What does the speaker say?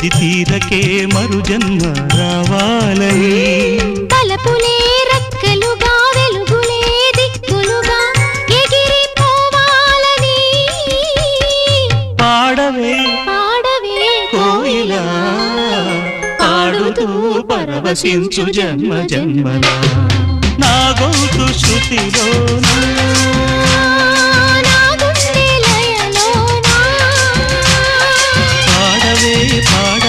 అది తీరకే మరు జన్మ రావాలని తలపులే రక్కలుగా వెలుగులే దిక్కులుగా ఎగిరిపోవాలని పాడవే పాడవే కోయిలా పాడుతూ పరవశించు జన్మ జన్మలా నా గొంతు శృతిలోనా నా గుండె లయలోనా పాడవే పాడ